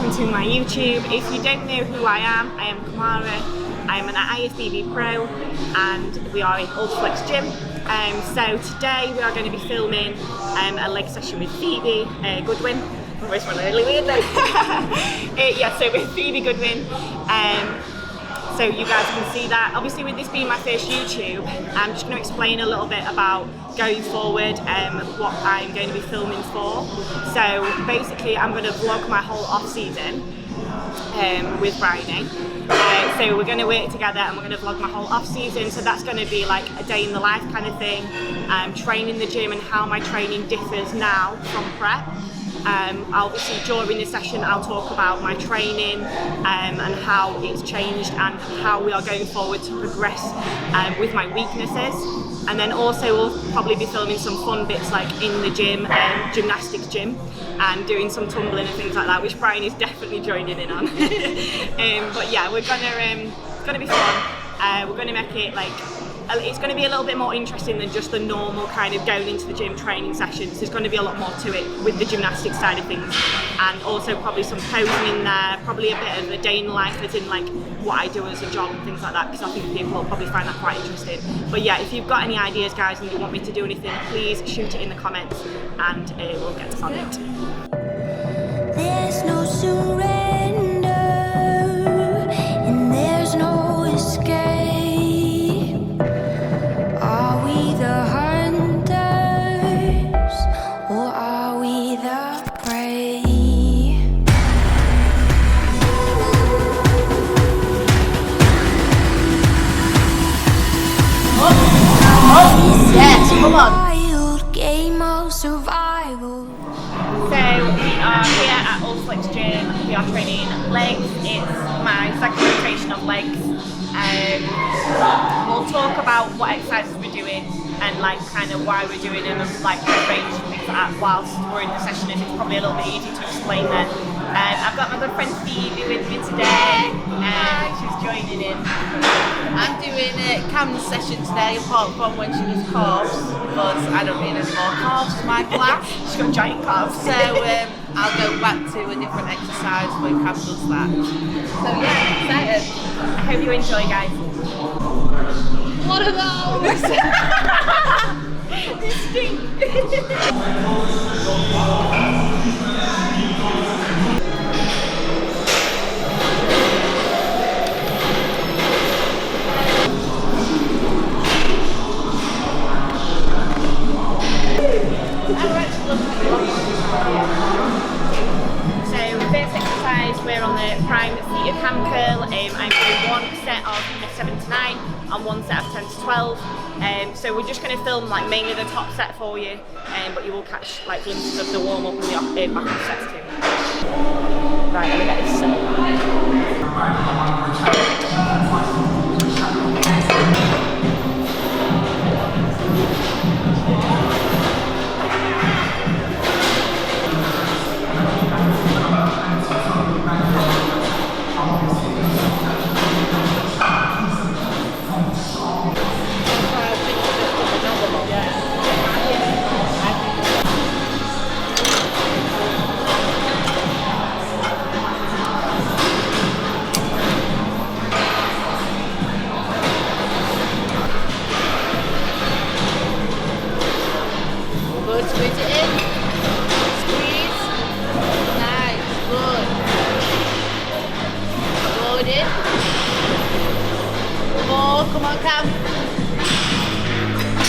welcome to my YouTube. If you don't know who I am Kamara. I am an IFBB Pro and we are in Ultraflex Gym. So today we are going to be filming a leg session with Phoebe Goodwin. I always went really weird though. Yeah, so with Phoebe Goodwin. So you guys can see that. Obviously with this being my first YouTube, I'm just going to explain a little bit about going forward what I'm going to be filming for. So basically I'm going to vlog my whole off season with Bryony. So we're going to work together and we're going to vlog my whole off season. So that's going to be like a day in the life kind of thing. Training the gym and how my training differs now from prep. Obviously during this session I'll talk about my training and how it's changed and how we are going forward to progress with my weaknesses. And then also we'll probably be filming some fun bits like in the gym, gymnastics gym, and doing some tumbling and things like that, which Brian is definitely joining in on. But yeah, we're gonna be fun. We're gonna make it like, it's going to be a little bit more interesting than just the normal kind of going into the gym training sessions. There's going to be a lot more to it with the gymnastics side of things, and also probably some posing in there, probably a bit of a day in life as in like what I do as a job and things like that, because I think people will probably find that quite interesting. But yeah, if you've got any ideas guys and you want me to do anything, please shoot it in the comments and we'll get on it. There's no surrender and there's no escape. Yes, come on. Game of survival. So we are here at Ultraflex Gym. We are training legs. It's my second rotation of legs. We'll talk about what exercises we're doing and like kind of why we're doing them and like the range and things like that whilst we're in the session. It's probably a little bit easy to explain that. I've got my good friend Phoebe with me today. She's joining in. I'm doing Cam's session today apart from when she does calves, because I don't need any more calves in my class. She's got giant calves. So I'll go back to a different exercise when Cam does that. So yeah, excited. I hope you enjoy guys. What are those? They stink. So first exercise, we're on the prime seated ham curl. I'm doing one set of 7 to 9 and one set of 10 to 12. So we're just going to film like mainly the top set for you, but you will catch like glimpses of the warm up and the back off sets too. Right, let me get this set. Squeeze it in. Squeeze. Nice. Good. Good in. More. Come on, Cam.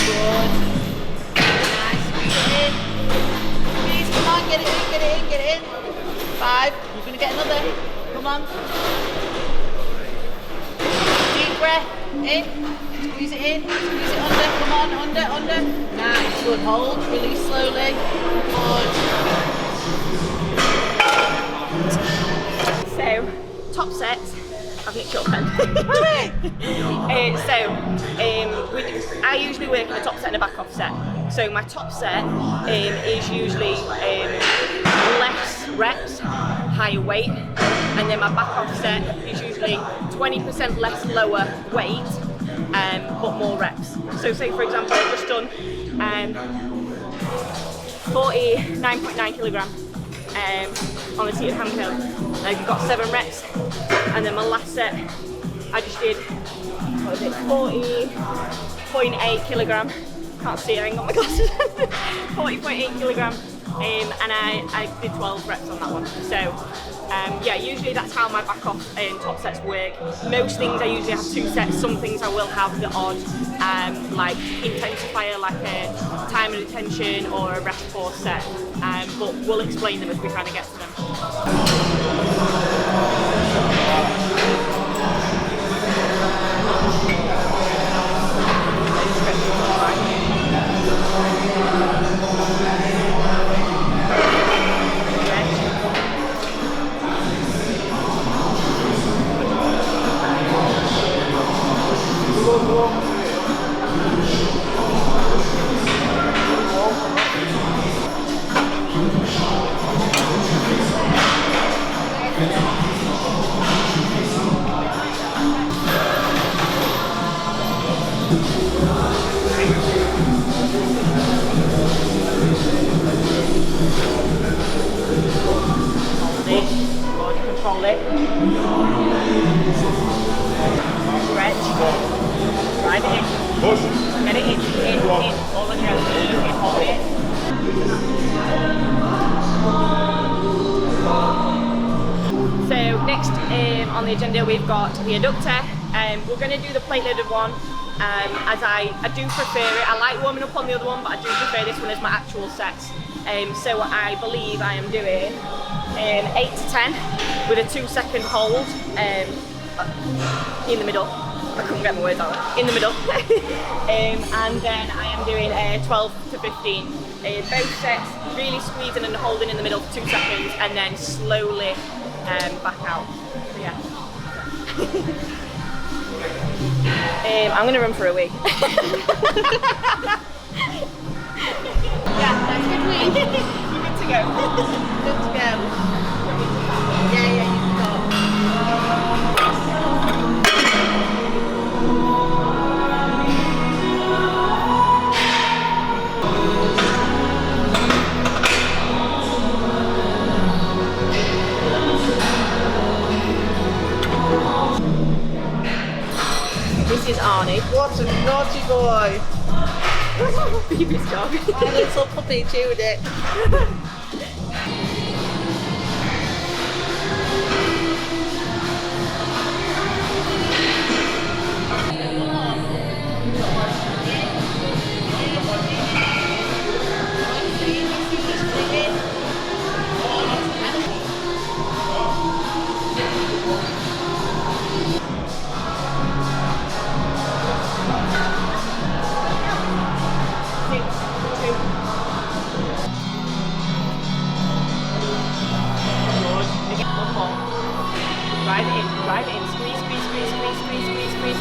Good. Nice. Squeeze it in. Squeeze. Come on. Get it in. Get it in. Get it in. 5. You're going to get another. Come on. Deep breath. In. Squeeze it in. Squeeze it under. Come on. Under. Nice. Good. Hold. Release slowly. Good. So, top sets. I've nicked your pen. I usually work in a top set and a back off set. So my top set is usually less reps, higher weight, and then my back off set is usually 20% less lower weight, but more reps. So say for example I've just done 49.9 kilograms on the seated handheld. I got 7 reps, and then my last set I just did, what was it, 40.8 kilogram. Can't see it, I ain't got my glasses. 40.8 kilogram, and I did 12 reps on that one. So yeah, usually that's how my back off top sets work. Most things I usually have 2 sets. Some things I will have the odd like intensifier, like a time and attention or a rest pause set, but we'll explain them as we kind of get to them. Control it. Stretch. Drive it in. Get it in. All the way. Hold it. So next on the agenda we've got the adductor. We're going to do the plate loaded one. As I do prefer it. I like warming up on the other one, but I do prefer this one as my actual sets. So I believe I am doing 8 to 10 with a 2-second hold in the middle. I couldn't get my words out. In the middle. And then I am doing 12 to 15. Both sets, really squeezing and holding in the middle for 2 seconds, and then slowly back out. So yeah. I'm going to run for a wee. Yeah, that's good wee. You're good to go. Good to go. Yeah, you can go. This is Arnie. What a naughty boy. Phoebe's dog. My little puppy chewed it. Drive it in, squeeze,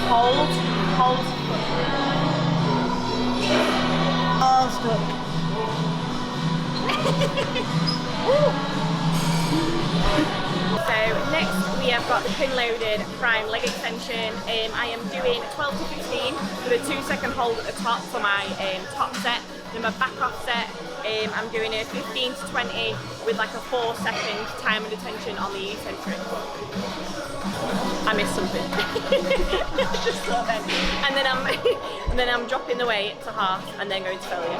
hold. Oh, stop. So next we have got the pin loaded prime leg extension. I am doing 12 to 15 with a 2-second hold at the top for my top set. Then my back off set, I'm doing a 15 to 20 with like a 4-second time and attention on the eccentric. I missed something. Just thought then. And then I'm dropping the weight to half and then going to failure.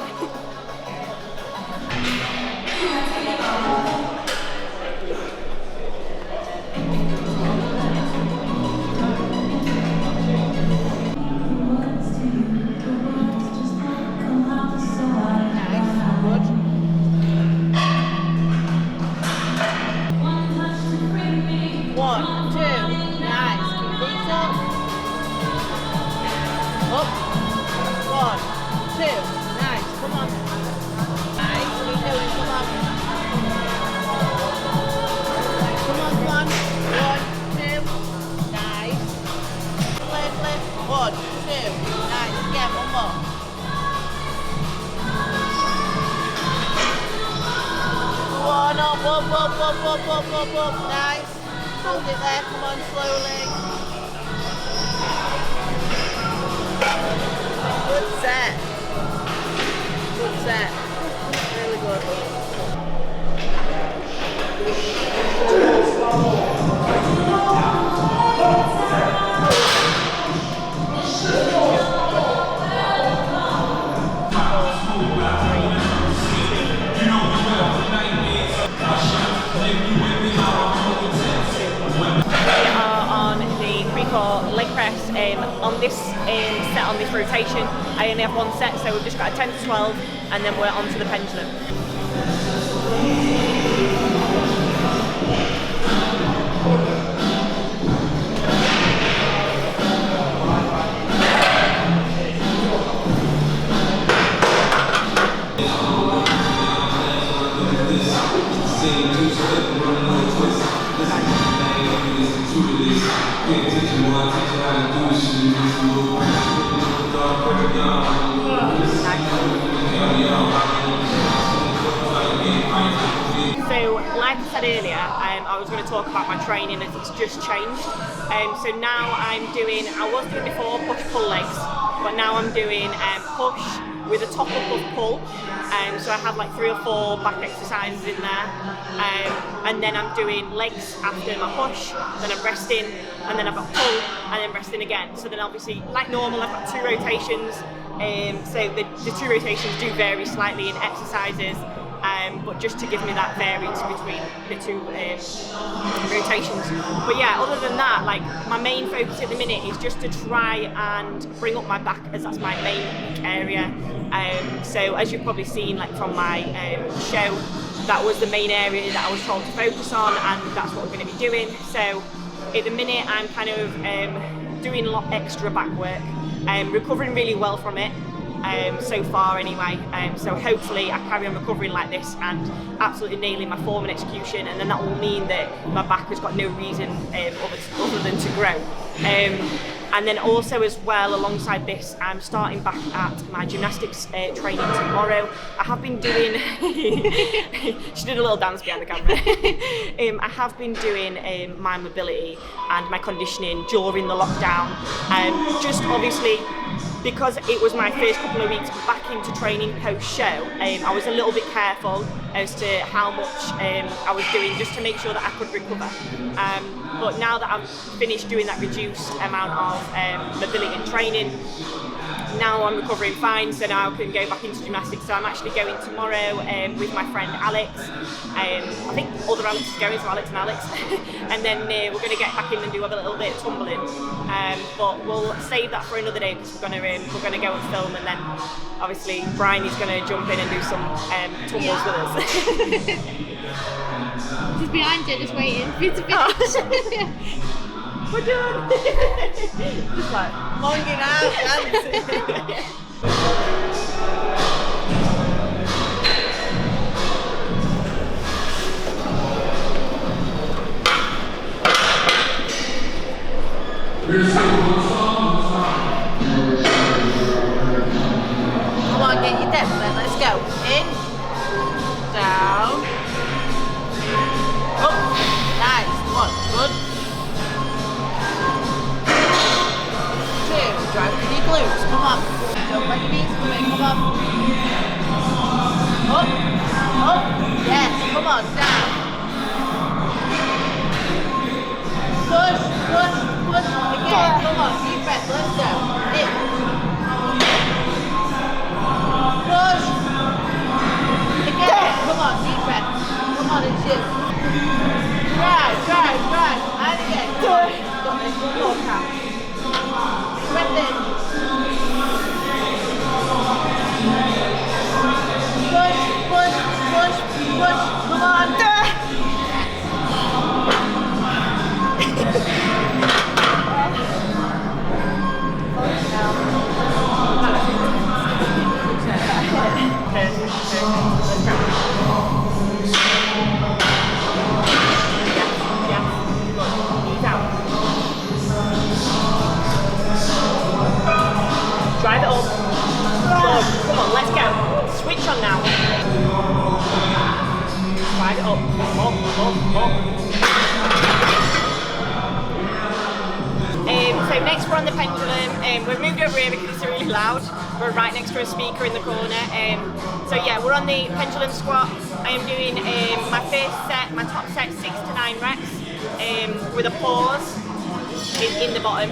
Up. Nice. Hold it there. Come on, slowly. Good set. Good set. Really good. Leg press on this set, on this rotation. I only have one set, so we've just got a 10 to 12 and then we're on to the pendulum. So, like I said earlier, I was going to talk about my training as it's just changed. So now I was doing before push-pull legs, but now I'm doing push with a top up of pull. So I have like 3 or 4 back exercises in there. And then I'm doing legs after my push, then I'm resting, and then I've got pull, and then resting again. So then obviously, like normal, I've got 2 rotations. So the 2 rotations do vary slightly in exercises. But just to give me that variance between the 2 rotations. But yeah, other than that, like my main focus at the minute is just to try and bring up my back, as that's my main weak area. So as you've probably seen, like from my show, that was the main area that I was told to focus on, and that's what we're going to be doing. So at the minute, I'm kind of doing a lot extra back work, recovering really well from it. So far anyway, so hopefully I carry on recovering like this and absolutely nailing my form and execution, and then that will mean that my back has got no reason other than to grow. And then also as well, alongside this, I'm starting back at my gymnastics training tomorrow. I have been doing, she did a little dance behind the camera. I have been doing my mobility and my conditioning during the lockdown. Just obviously, because it was my first couple of weeks back into training post-show, I was a little bit careful as to how much I was doing, just to make sure that I could recover. But now that I've finished doing that reduced amount of mobility and training, now I'm recovering fine, so now I can go back into gymnastics. So I'm actually going tomorrow with my friend Alex. I think other Alex is going, so Alex and Alex. And then we're going to get back in and do a little bit of tumbling. But we'll save that for another day, because we're going to go and film, and then obviously Brian is going to jump in and do some tumbles with us. She's behind you, just waiting for you to finish. We're done! Just like Longing out, dancing. Come on, get your depth then, let's go. In, down, up, nice, 1, good. 2, drive through your glutes, come on. Don't let your knees come in, come on. Up, yes, come on, down. Push, again, come on, deep breath, let's go. In. Push. Again, come on, deep breath. Come on, it's you. Drive. And again, come on. Got this, one more count. Breath in. Push. Come on. Drive it up. Good. Come on, let's go. Switch on now. Drive it up. Up. So next we're on the pendulum. We've moved over here because it's really loud. We're right next to a speaker in the corner. So yeah, we're on the pendulum squat. I am doing my first set, my top set, 6 to 9 reps with a pause in the bottom.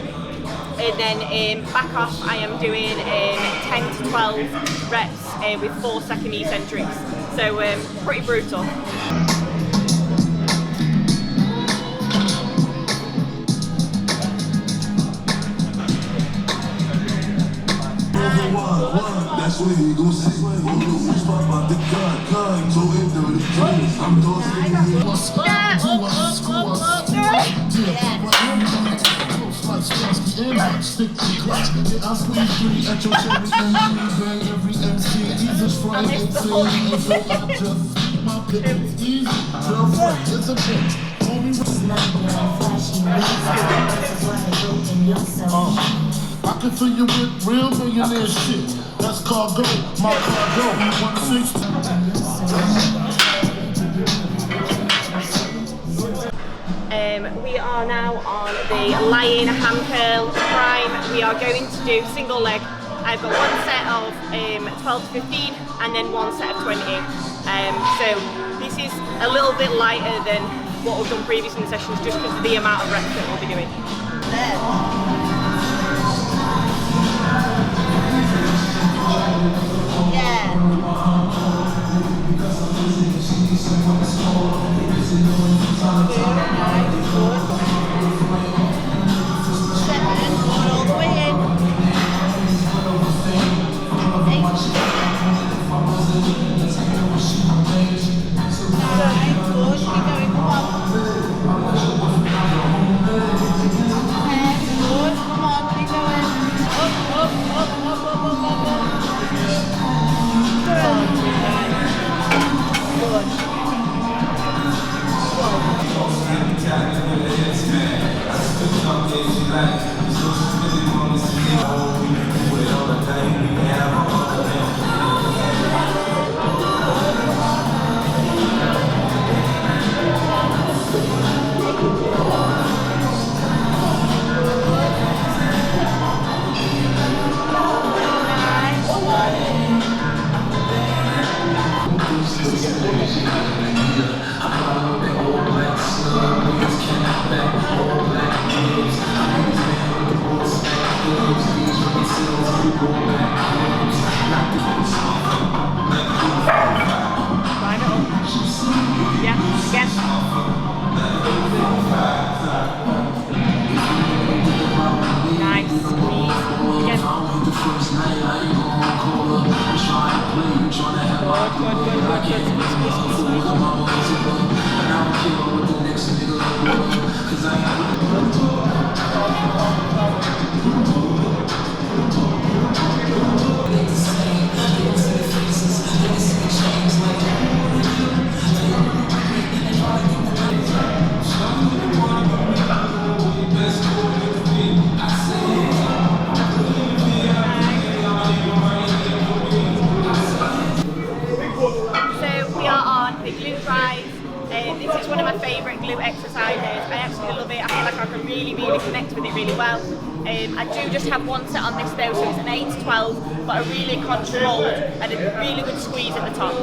And then back off, I am doing 10 to 12 reps with 4-second eccentrics. So pretty brutal. That's what you gon' say. Oh, no, we spot about the gun. So in dirty dreams, I'm doing I can fill you with real millionaire shit. That's cargo, my cargo. 160. We are now on the lying hand curl prime. We are going to do single leg. I've got one set of 12 to 15 and then one set of 20. So this is a little bit lighter than what we've done previous in the sessions just because of the amount of reps that we'll be doing. This is one of my favourite glute exercises. I absolutely love it. I feel like I can really connect with it really well. I do just have one set on this though, so it's an 8 to 12, but a really controlled and a really good squeeze at the top.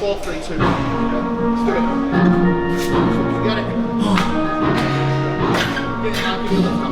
4, 3, 2. Let's do it. Get it. Get it now, give me a lift up.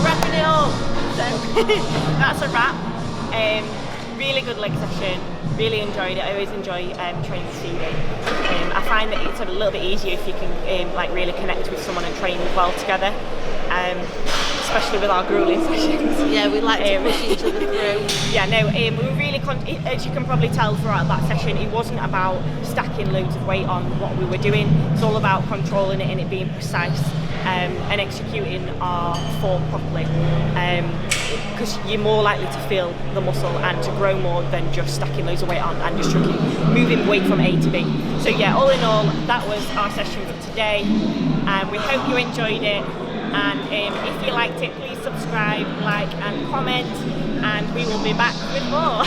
Wrapping it up. So that's a wrap. Really good leg session. Really enjoyed it. I always enjoy training with Phoebe. I find that it's a little bit easier if you can like really connect with someone and train well together. Especially with our grueling sessions. Yeah, we like to push each other through. Yeah, no, we were really, as you can probably tell throughout that session, it wasn't about stacking loads of weight on what we were doing. It's all about controlling it and it being precise and executing our form properly. Because you're more likely to feel the muscle and to grow more than just stacking loads of weight on and just moving weight from A to B. So yeah, all in all, that was our session for today. We hope you enjoyed it. And if you liked it, please subscribe, like and comment, and we will be back with more.